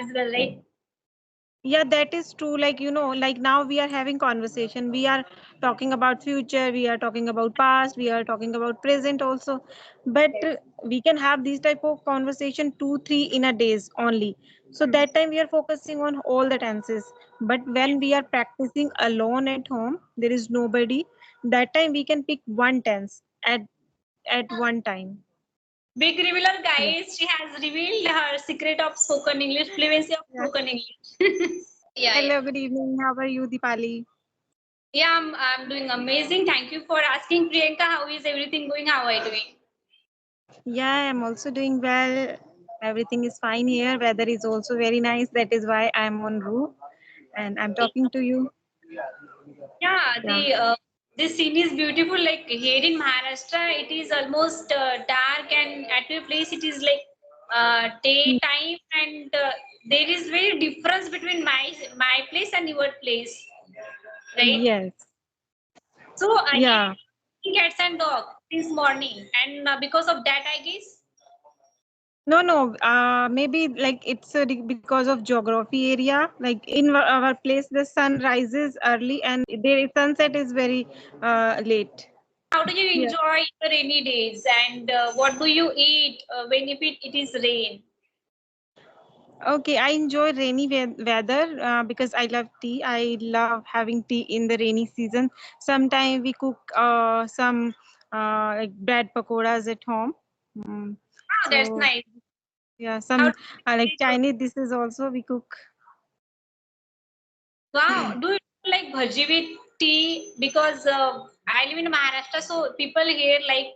as well, right? Yeah, that is true. Like, like now we are having conversation. We are talking about future, we are talking about past, we are talking about present also. But we can have these type of conversation 2, 3 in a days only. So Hmm. that time we are focusing on all the tenses. But when we are practicing alone at home, there is nobody. That time we can pick one tense at one time. Big revealer, Yeah. guys. She has revealed her secret of spoken English, fluency of Yeah. spoken English. Yeah, yeah. Hello, good evening. How are you, Dipali? Yeah, I'm doing amazing. Thank you for asking, Priyanka. How is everything going? How are you doing? Yeah, I'm also doing well. Everything is fine here. Weather is also very nice. That is why I'm on roof and I'm talking to you. Yeah, Yeah. the this scene is beautiful. Like here in Maharashtra, it is almost dark, and at your place it is like daytime, and there is very difference between my place and your place, right? Yes. So here Yeah. cats and dog since morning, and because of that, I guess. No, no. Maybe like it's because of geography area. Like in our place, the sun rises early and the sunset is very late. How do you Yeah. enjoy the rainy days, and what do you eat when it is rain? Okay, I enjoy rainy weather because I love tea. I love having tea in the rainy season. Sometimes we cook some like bread pakoras at home. Mm. Oh, that's So nice. yeah, How some do you like celebrate? Chinese dishes also we cook. Wow, do you like bhaji with tea? Because I live in Maharashtra, so people here like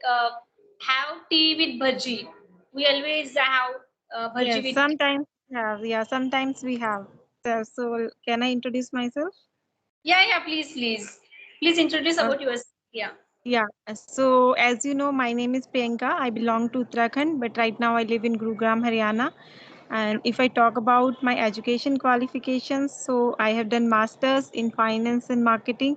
have tea with bhaji. We always have bhaji Yes, with. sometimes we have. Yeah, sometimes we have. So can I introduce myself? Yeah, yeah. Please, please, please introduce Uh, about yourself. Yeah, yeah. So as you know, my name is Priyanka. I belong to Uttarakhand, but right now I live in Gurugram, Haryana. And if I talk about my education qualifications, so I have done masters in finance and marketing.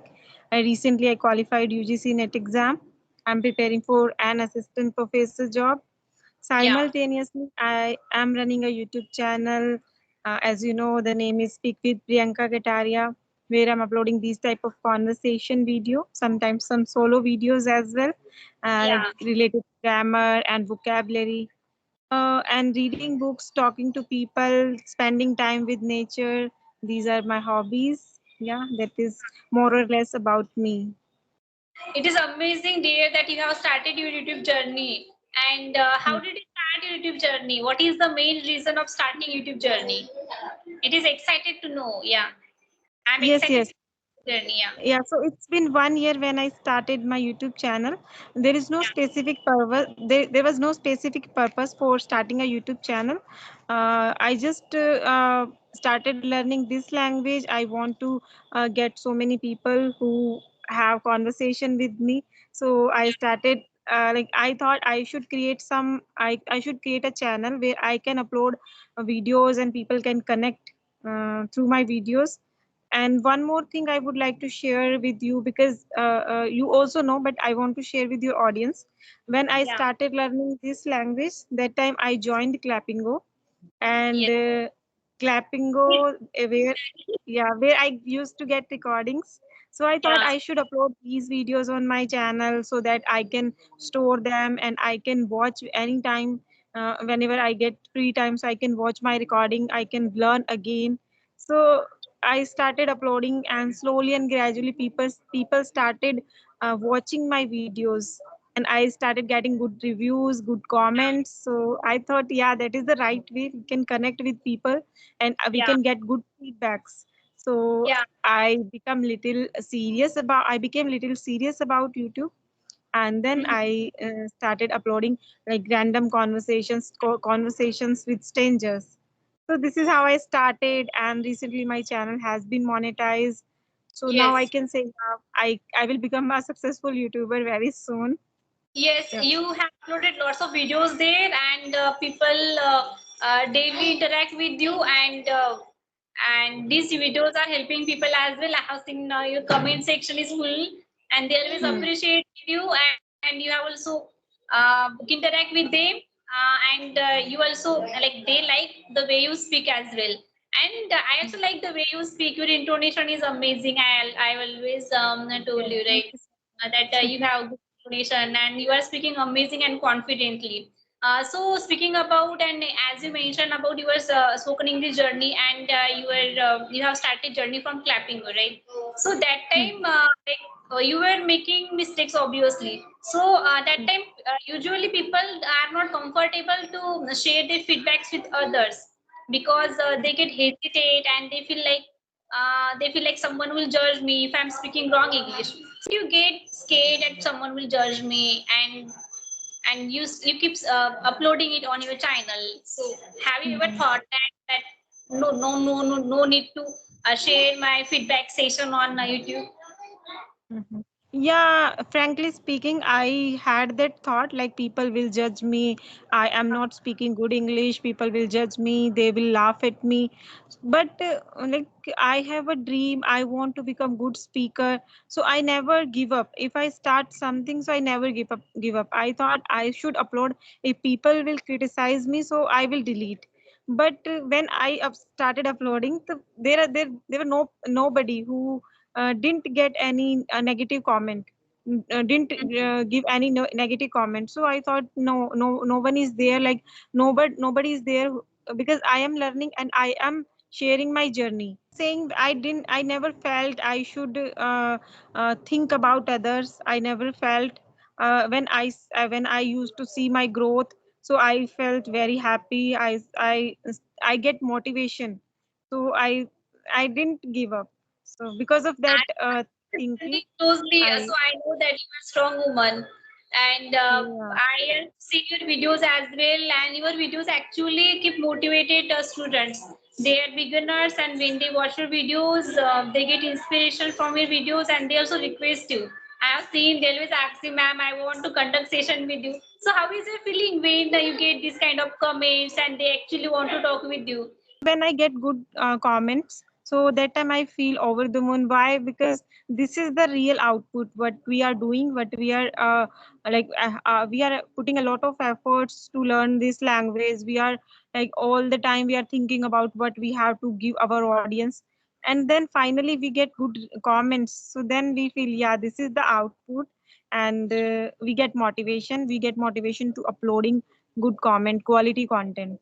Recently I qualified UGC NET exam. I'm preparing for an assistant professor job. yeah. Simultaneously, I am running a YouTube channel. As you know, the name is Speak with Priyanka Gataria, where I'm uploading these type of conversation video, sometimes some solo videos as well, like Yeah, related to grammar and vocabulary, and reading books, talking to people, spending time with nature. These are my hobbies. Yeah, that is more or less about me. it is amazing, dear, that you have started your YouTube journey. And how did you start your YouTube journey? What is the main reason of starting YouTube journey? It is excited to know. Yeah, I'm Yes, excited yes. to journey. Yeah, Yeah, so it's been 1 year when I started my YouTube channel. There is no yeah, specific purpose. There was no specific purpose for starting a YouTube channel. I just started learning this language. I want to get so many people who have conversation with me. So I started. Like I thought I should create I should create a channel where I can upload videos and people can connect through my videos. And one more thing I would like to share with you, because you also know, but I want to share with your audience. When I yeah. started learning this language, that time I joined Clappingo, and Yes. Clappingo, where I used to get recordings. So I thought Yeah, I should upload these videos on my channel so that I can store them and I can watch anytime. Whenever I get free time, so I can watch my recording, I can learn again. So I started uploading, and slowly and gradually people started watching my videos, and I started getting good reviews, good comments. So I thought, yeah, that is the right way. We can connect with people, and we yeah, can get good feedbacks. So yeah. I became little serious about YouTube, and then Mhm. I started uploading like random conversations with strangers. So this is how I started, and recently my channel has been monetized. So now I Yes. can say, I will become a successful YouTuber very soon. Yes, Yeah. you have uploaded lots of videos there, and people daily interact with you, and these videos are helping people as well. I have seen your comment section is full, and they always Hmm. appreciate you, and you have also interact with them. and you also like they like the way you speak as well. And I also like the way you speak. Your intonation is amazing. I always told you, Thank right, you so that much. you have good intonation and you are speaking amazing and confidently. So speaking about, and as you mentioned about your spoken English journey, and you have started journey from clapping, right? So that Hmm, time, you were making mistakes, obviously. So that hmm, time, usually people are not comfortable to share their feedbacks with others because they get hesitate and they feel like someone will judge me if I'm speaking wrong English. So you get scared that someone will judge me, and you keep uploading it on your channel. So have you ever hmm. thought that no need to share my feedback session on YouTube? Mhm. Yeah, frankly speaking, I had that thought like people will judge me. I am not speaking good English. People will judge me. They will laugh at me. But like I have a dream. I want to become good speaker. So I never give up. If I start something, so I never give up. Give up. I thought I should upload. If people will criticize me, so I will delete. But when I started uploading, there were nobody who didn't get any negative comment, didn't give any negative comment. So I thought no one is there, like nobody is there because I am learning and I am sharing my journey. Saying I never felt I should think about others. I never felt when I used to see my growth, so I felt very happy. I get motivation, so I didn't give up. So because of that thinking, Very closely, so I I know that you are a strong woman, and yeah. I have seen your videos as well, and your videos actually keep motivated students. They are beginners, and when they watch your videos, they get inspiration from your videos, and they also request you. I have seen they always ask you, "Ma'am, I want to conduct session with you." So, how is your feeling when you get this kind of comments and they actually want to talk with you? When I get good comments, so that time I feel over the moon. Why? Because this is the real output. What we are doing, what we are we are putting a lot of efforts to learn this language. We are like all the time we are thinking about what we have to give our audience, and then finally we get good comments. So then we feel yeah, this is the output, and we get motivation. We get motivation to uploading good comment, quality content.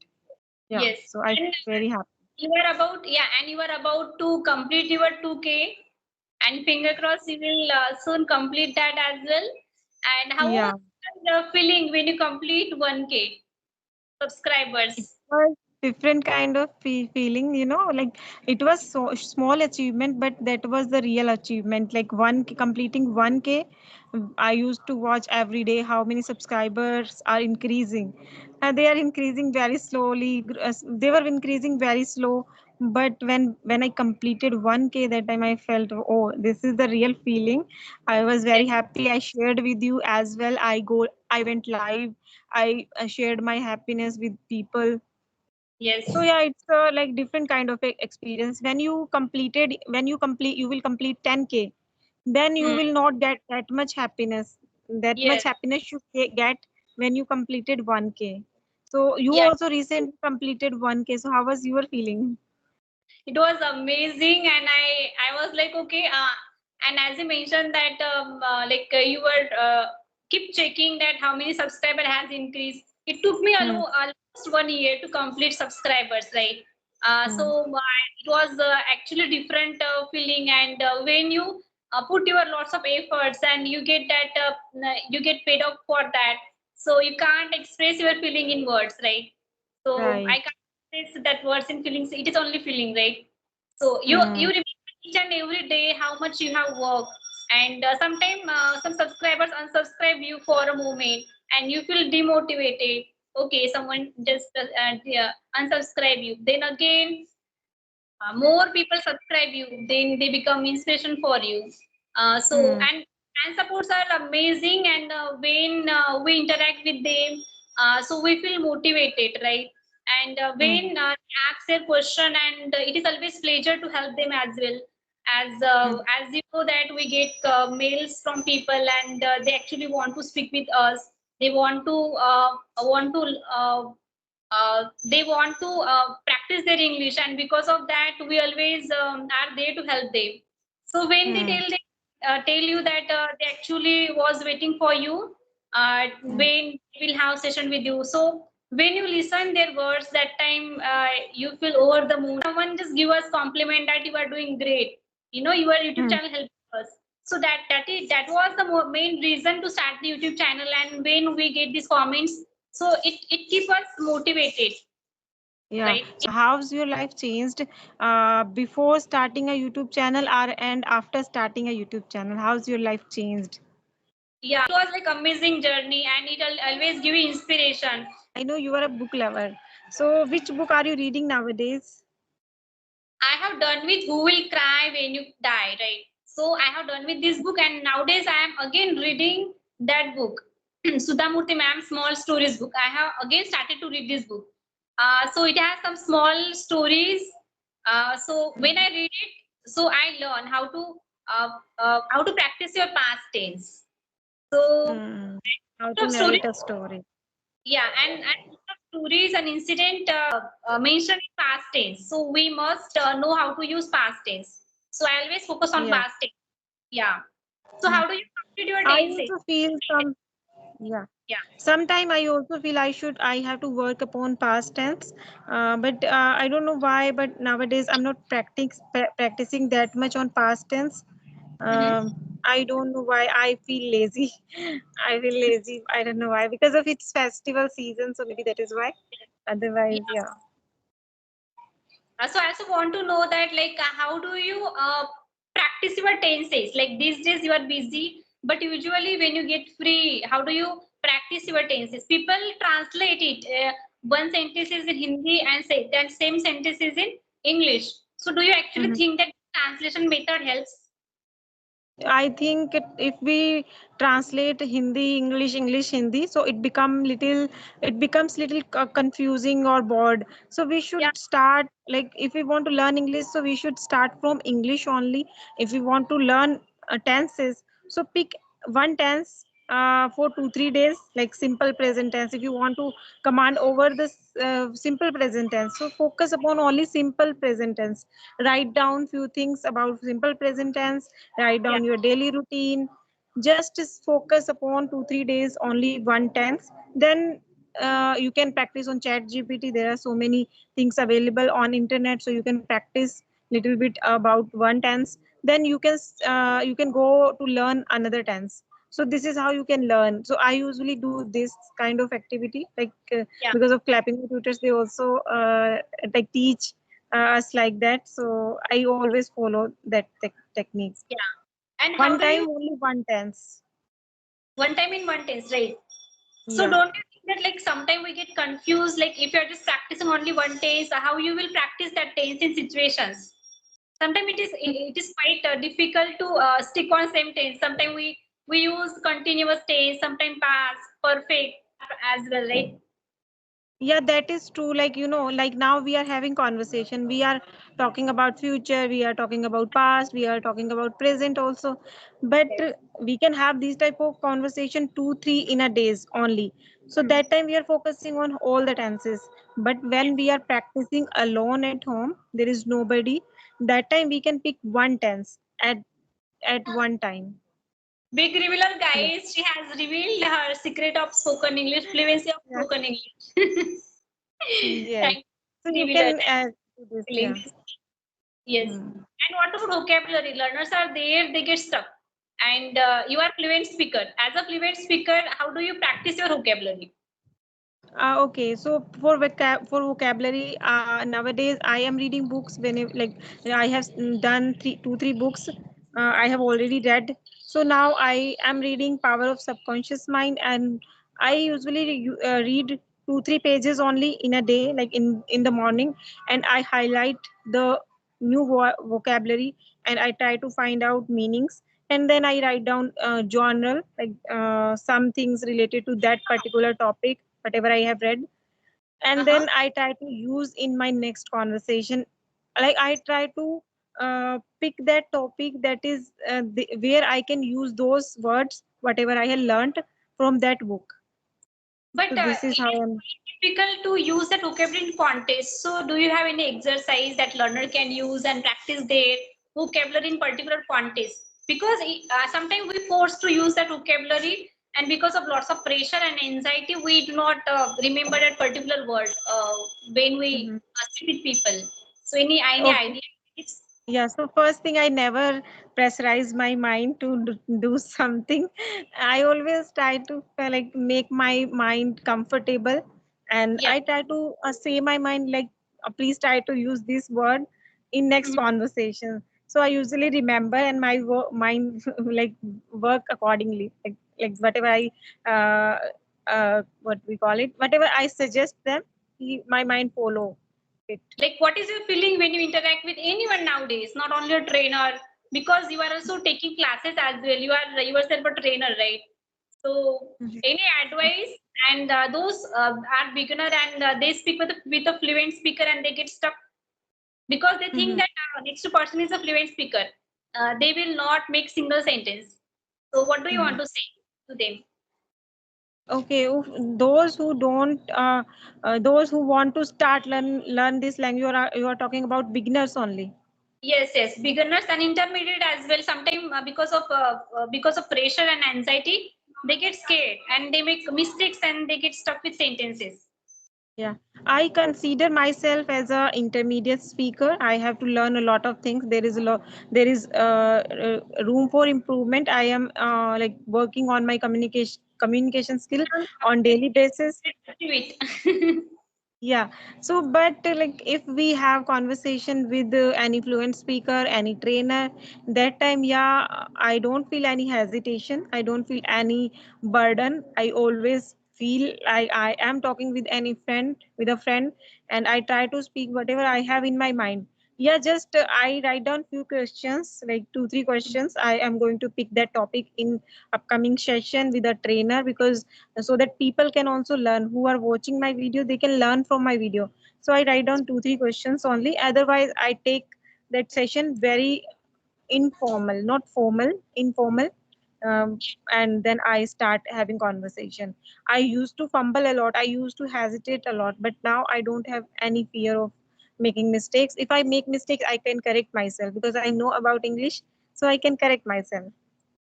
Yeah, Yes, so I and feel very happy. you are about to complete your 2K, and finger crossed you will soon complete that as well. And how was Yeah, the feeling when you complete 1K it subscribers? was different kind of feeling, like it was so small achievement, but that was the real achievement. Like completing 1K, I used to watch every day how many subscribers are increasing. And they are increasing very slowly. They were increasing very slow. But when I completed 1K, that time I felt, oh, this is the real feeling. I was very Yes, happy. I shared with you as well. I went live. I shared my happiness with people. So yes. yeah, it's like different kind of experience. When you will complete 10K, then you Hmm. will not get that much happiness. That much Yes, happiness you get when you completed 1K. So you yeah. also recently completed 1K. So how was your feeling? It was amazing, and I was like, okay, and as you mentioned that you were keep checking that how many subscriber has increased. It took me Hmm. almost 1 year to complete subscribers, right? So Hmm. it was actually different feeling, and when you put your lots of efforts and you get paid off for that, so you can't express your feeling in words, right? So Right. I can't express that words in feelings. It is only feeling, right? So you Hmm. remember each and every day how much you have worked, and sometimes some subscribers unsubscribe you for a moment, and you feel demotivated. Okay, someone just yeah, unsubscribe you. Then again, more people subscribe you, then they become inspiration for you. So Hmm. and supports are amazing, and when we interact with them, so we feel motivated, right? And Hmm. when they ask their question, and it is always pleasure to help them as well. Hmm. As you know that we get mails from people, and they actually want to speak with us. They want to they want to practice their English, and because of that, we always are there to help them. So when they Hmm. tell you that they actually was waiting for you Hmm. when we will have session with you. So when you listen their words, that time you feel over the moon. Someone just give us compliment that you are doing great. You know, your YouTube Hmm. channel helped us. So that was the main reason to start the YouTube channel. And when we get these comments, so it keeps us motivated, Yeah. right? So how's your life changed before starting a YouTube channel or and after starting a YouTube channel? How's your life changed? Yeah, it was like amazing journey, and it'll always give you inspiration. I know you are a book lover. So which book are you reading nowadays? I have done with Who Will Cry When You Die, right? So I have done with this book, and nowadays I am again reading that book, Sudhamurti ma'am's Small Stories book. I have again started to read this book. So it has some small stories. So when I read it, so I learn how to practice your past tense. So Hmm. How to of stories, narrate a story. yeah, and most of stories and incident mentioned in past tense. So we must know how to use past tense. So I always focus on Yeah. past tense. Yeah. So Hmm. how do you complete your I tenses? also feel some, yeah. Yeah. Sometime I also feel I have to work upon past tense, but I don't know why. But nowadays I'm not practicing that much on past tense. Mm-hmm. I don't know why I feel lazy. I feel lazy. I don't know why, because of its festival season. So maybe that is why. Otherwise, Yeah. yeah. So I also want to know that like how do you practice your tenses? Like these days you are busy, but usually when you get free, how do you practice your tenses? People translate it. One sentence is in Hindi and say that same sentence is in English. So do you actually Mhm. think that translation method helps? I think if we translate Hindi, English, English, Hindi, so it becomes little confusing or bored. So we Yeah, should start, like if we want to learn English, so we should start from English only. If we want to learn tenses, so pick one tense for 2 3 days, like simple present tense. If you want to command over this simple present tense, so focus upon only simple present tense. Write down few things about simple present tense, write yeah, down your daily routine, just focus upon 2 3 days only one tense. Then you can practice on chat gpt. There are so many things available on internet, so you can practice little bit about one tense. Then you can go to learn another tense. So this is how you can learn. So I usually do this kind of activity, like yeah, because of clapping tutors, they also like teach us like that. So I always follow that technique. yeah. And how One do you time, only one tense. one time in one tense, right? So Yeah. don't you think that like sometimes we get confused, like if you're just practicing only one tense, how you will practice that tense in situations? Sometimes it is quite difficult to stick on same tense. Sometimes we use continuous tense, sometimes past, perfect as well, right? Yeah, that is true. Like, like now we are having conversation. We are talking about future, we are talking about past, we are talking about present also. But Yes. we can have these type of conversation 2 3 in a days only. So Hmm. that time we are focusing on all the tenses. But when we are practicing alone at home, there is nobody. That time we can pick one tense at one time. Big revealer, Yeah. guys. She has revealed her secret of spoken English, fluency of Yeah. spoken English. Yes. Thank So you, you revealer. can add to this. Thank Yeah. you. Yes. Hmm. And what about vocabulary? Learners are there, they get stuck. And you are fluent speaker. As a fluent speaker, how do you practice your vocabulary? Okay, so for vocabulary, nowadays I am reading books. Like I have done 2 3 books. I have already read. So now I am reading Power of Subconscious Mind, and I usually read 2 3 pages only in a day, like in the morning, and I highlight the new vocabulary, and I try to find out meanings, and then I write down journal, like some things related to that particular topic, whatever I have read, and Uh-huh. then I try to use in my next conversation. Like I try to pick that topic that is where I can use those words, whatever I have learned from that book. But So this is it how is I'm. very difficult to use that vocabulary in contest. So, do you have any exercise that learner can use and practice their vocabulary in particular contest? Because sometimes we forced to use that vocabulary, and because of lots of pressure and anxiety, we do not remember that particular word when we Mhm. speak with people. So, any Okay. idea? It's, Yeah, so first thing, I never pressurize my mind to do something. I always try to like make my mind comfortable, and yeah. I try to say my mind like, please try to use this word in next Mhm. conversation. So I usually remember, and my mind like work accordingly. Like whatever I uh, what we call it, whatever I suggest them, my mind follow it. Like, what is your feeling when you interact with anyone nowadays, not only a trainer, because you are also taking classes as well, you are yourself a trainer, right? So any advice, and those are beginner, and they speak with a fluent speaker and they get stuck because they think Mhm. that next person is a fluent speaker, they will not make single sentence. So what do you want Mhm. to say to them? Okay, those who don't, those who want to start learn this language, you are talking about beginners only. Yes, yes, beginners and intermediate as well. Sometimes because of pressure and anxiety, they get scared and they make mistakes and they get stuck with sentences. Yeah, I consider myself as a intermediate speaker. I have to learn a lot of things. There is a lot, there is room for improvement. I am like working on my communication skill on daily basis. Let's do it. Yeah. So, but like if we have conversation with any fluent speaker, any trainer, that time, yeah, I don't feel any hesitation. I don't feel any burden. I always feel like I am talking with any friend, with a friend, and I try to speak whatever I have in my mind. Yeah, just I write down few questions, like two, three questions. I am going to pick that topic in upcoming session with a trainer, because so that people can also learn, who are watching my video, they can learn from my video. So I write down two, three questions only. Otherwise, I take that session very informal, not formal, informal. And then I start having conversation. I used to fumble a lot, I used to hesitate a lot, but now I don't have any fear of making mistakes. If I make mistakes, I can correct myself because I know about English, so I can correct myself.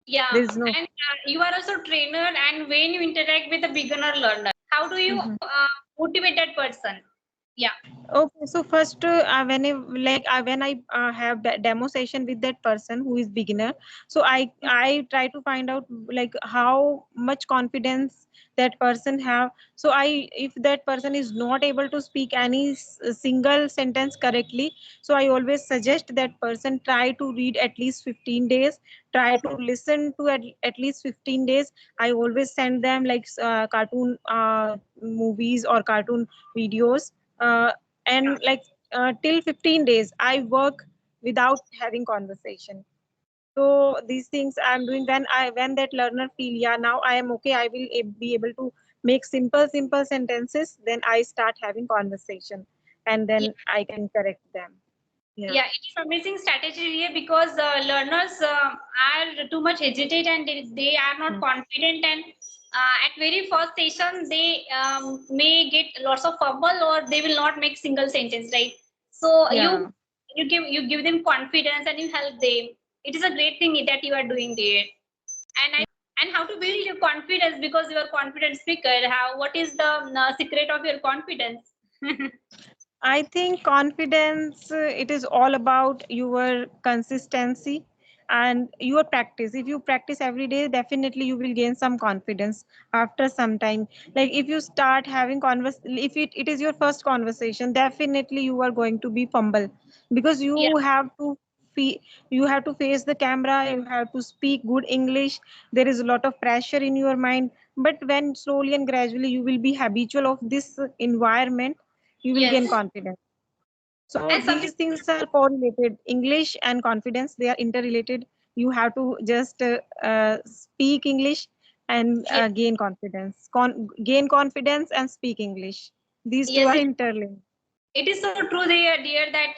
Yeah, There is no. and you are also trainer, and when you interact with a beginner learner, how do you motivate that person? Yeah, Okay, so first, when I have that demo session with that person who is beginner, so I try to find out like how much confidence that person have. So I, if that person is not able to speak any single sentence correctly, so I always suggest that person try to read at least 15 days, try to listen to at least 15 days. I always send them like cartoon movies or cartoon videos. And like till 15 days I work without having conversation. So these things I'm doing. When that learner feel, yeah, now I am okay, I will be able to make simple sentences, then I start having conversation, and yeah. then I can correct them. Yeah. Yeah, it is amazing strategy here because learners are too much hesitate and they are not Hmm. confident, and at very first session they may get lots of fumble or they will not make single sentence, right? So Yeah. you give them confidence and you help them. It is a great thing that you are doing there. And how to build your confidence, because you are confident speaker. How, what is the secret of your confidence? I think confidence, it is all about your consistency and your practice. If you practice every day, definitely you will gain some confidence after some time. Like if you start having if it is your first conversation, definitely you are going to be fumble, because Yeah. you have to face the camera, you have to speak good English. There is a lot of pressure in your mind. But when slowly and gradually you will be habitual of this environment, you will gain Yes. confidence. So And something. these things are correlated. English and confidence, they are interrelated. You have to just speak English and Yes. gain confidence. Gain confidence and speak English. These two Yes, are interlinked. it is so true, dear, that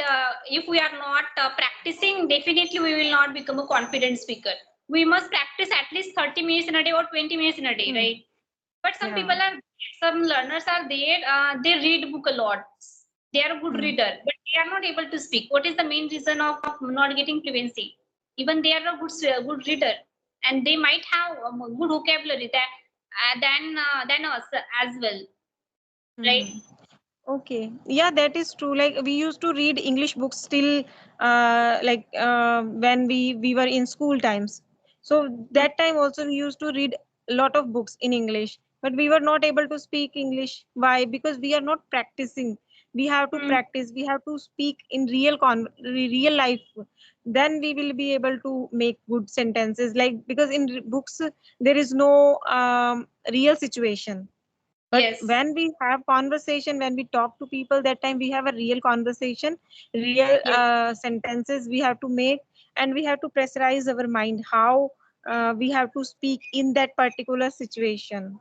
if we are not practicing, definitely we will not become a confident speaker. We must practice at least 30 minutes in a day or 20 minutes in a day, Hmm. right? But some people Yeah. are, some learners are there, they read book a lot. They are a good Hmm. reader, but they are not able to speak. What is the main reason of not getting fluency? Even they are a good reader, and they might have good vocabulary that, than us as well, right? Hmm. Okay, yeah, that is true. Like we used to read English books still, when we were in school times. So Mm. that time also we used to read a lot of books in English, but we were not able to speak English. Why? Because we are not practicing. We have to Mm. practice. We have to speak in real life. Then we will be able to make good sentences. Like because in books there is no real situation, but Yes, when we have conversation, when we talk to people, that time we have a real conversation, real yes, sentences we have to make, and we have to pressurize our mind how we have to speak in that particular situation.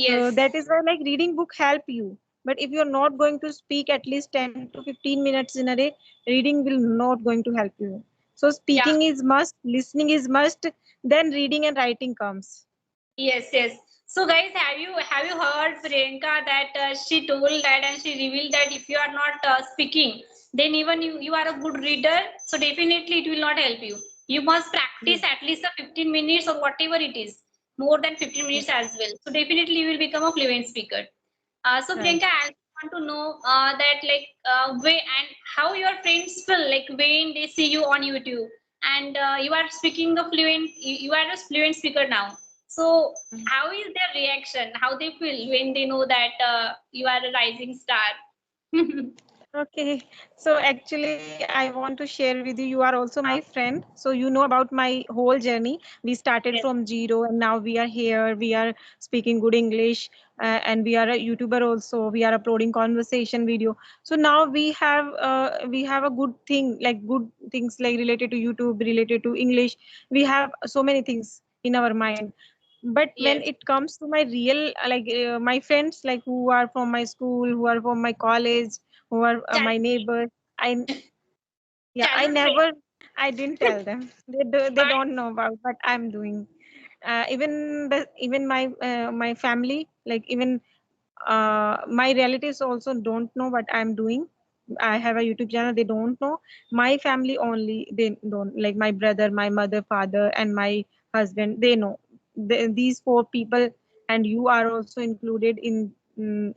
So yes, that is why like reading book help you. But if you're not going to speak at least 10 to 15 minutes in a day, reading will not going to help you. So yeah. speaking is must, listening is must, then reading and writing comes. Yes, yes. So guys, have you heard Priyanka that she told that and she revealed that if you are not speaking, then even you are a good reader, so definitely it will not help you. You must Yes. practice at least a 15 minutes or whatever it is, more than 15 minutes as well. So definitely you will become a fluent speaker. So Right. Priyanka, I want to know that like way and how your friends feel like when they see you on YouTube and you are speaking the fluent, you are a fluent speaker now. So how is their reaction? How they feel when they know that you are a rising star? Okay, so actually, I want to share with you. You are also my friend, so you know about my whole journey. We started Yes, from zero, and now we are here. We are speaking good English, and we are a YouTuber also. We are uploading conversation video. So now we have a good thing, like good things like related to YouTube, related to English. We have so many things in our mind. But when yes. it comes to my real, my friends, like who are from my school, who are from my college, who are Child, my neighbors, I yeah, I childhood friend. never, I didn't tell them. They But don't know about what I'm doing. Even my family, like even my relatives also don't know what I'm doing. I have a YouTube channel. They don't know. My family only, they don't, like my brother, my mother, father, and my husband. They know. These four people, and you are also included in,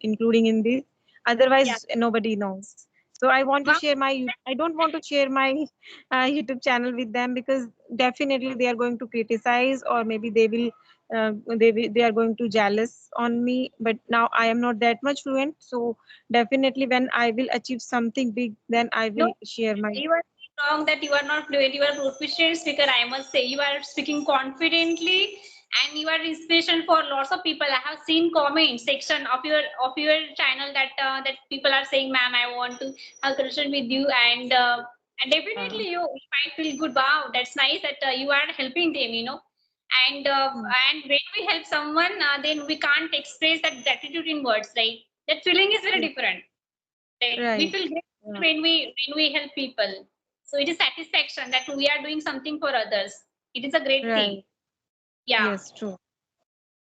including in this. yeah. Otherwise, nobody knows. So I want to Wow. share my. I don't want to share my YouTube channel with them, because definitely they are going to criticize, or maybe they will they are going to jealous on me. But now I am not that much fluent, so definitely when I will achieve something big, then I No, will share my. you are wrong that you are not fluent. You are proficient speaker. I must say you are speaking confidently, and you are inspiration for lots of people. I have seen comment section of your channel that that people are saying, "Ma'am, I want to have a conversation with you," and uh, definitely you might feel good. Wow, that's nice that you are helping them. hmm, And when we help someone, then we can't express that gratitude in words. Right? That feeling is very yes, different. Right? We right, feel grateful yeah, when we help people. So it is satisfaction that we are doing something for others. It is a great thing. right, Yeah. yes, true.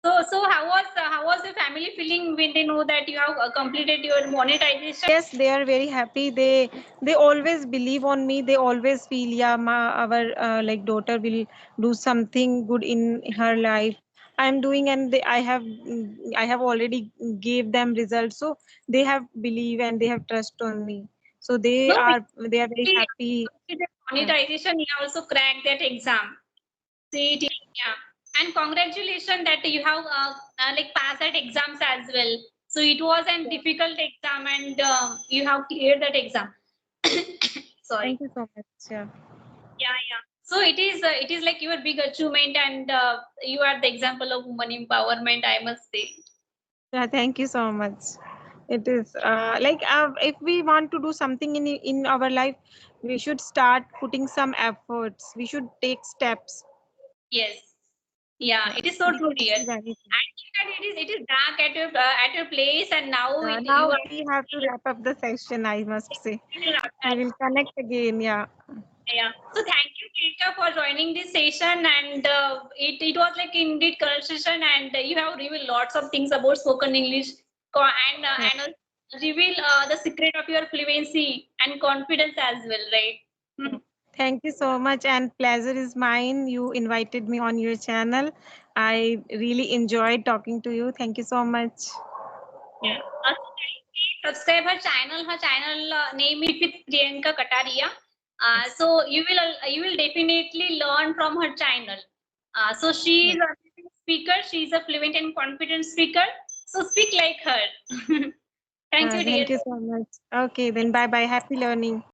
So how was your family feeling when they know that you have completed your monetization? Yes, they are very happy. They always believe on me. They always feel, yeah, our like daughter will do something good in her life. I'm doing, and I have already gave them results, so they have believe and they have trust on me. So No, they are very we happy. completed Yeah. monetization. You also cracked that exam. CET. Yeah. And congratulations that you have like passed that exams as well. So it was a difficult exam and you have cleared that exam. Sorry. Thank you so much. Yeah. Yeah, yeah. So it is like your big achievement, and you are the example of woman empowerment, I must say. Yeah, thank you so much. It is if we want to do something in our life, we should start putting some efforts. We should take steps. Yes. Yeah, Yeah, it is so we true, can dear. achieve anything. And it is dark at your place, and now you Now are we have to wrap up the session, I must say. still not. We will connect again. Yeah. Yeah. So thank you, Priyanka, for joining this session. And it was like indeed conversation, and you have revealed lots of things about spoken English, and reveal the secret of your fluency and confidence as well, right? Mhm. Thank you so much, and pleasure is mine. You invited me on your channel. I really enjoyed talking to you. Thank you so much. Yeah. Subscribe her channel. Her channel name is with Priyanka Kataria. Yes. So you will definitely learn from her channel. So she Yes. is a speaker. She is a fluent and confident speaker. So speak like her. Thank you, dear. Thank you so much. Okay, then bye bye. Happy learning.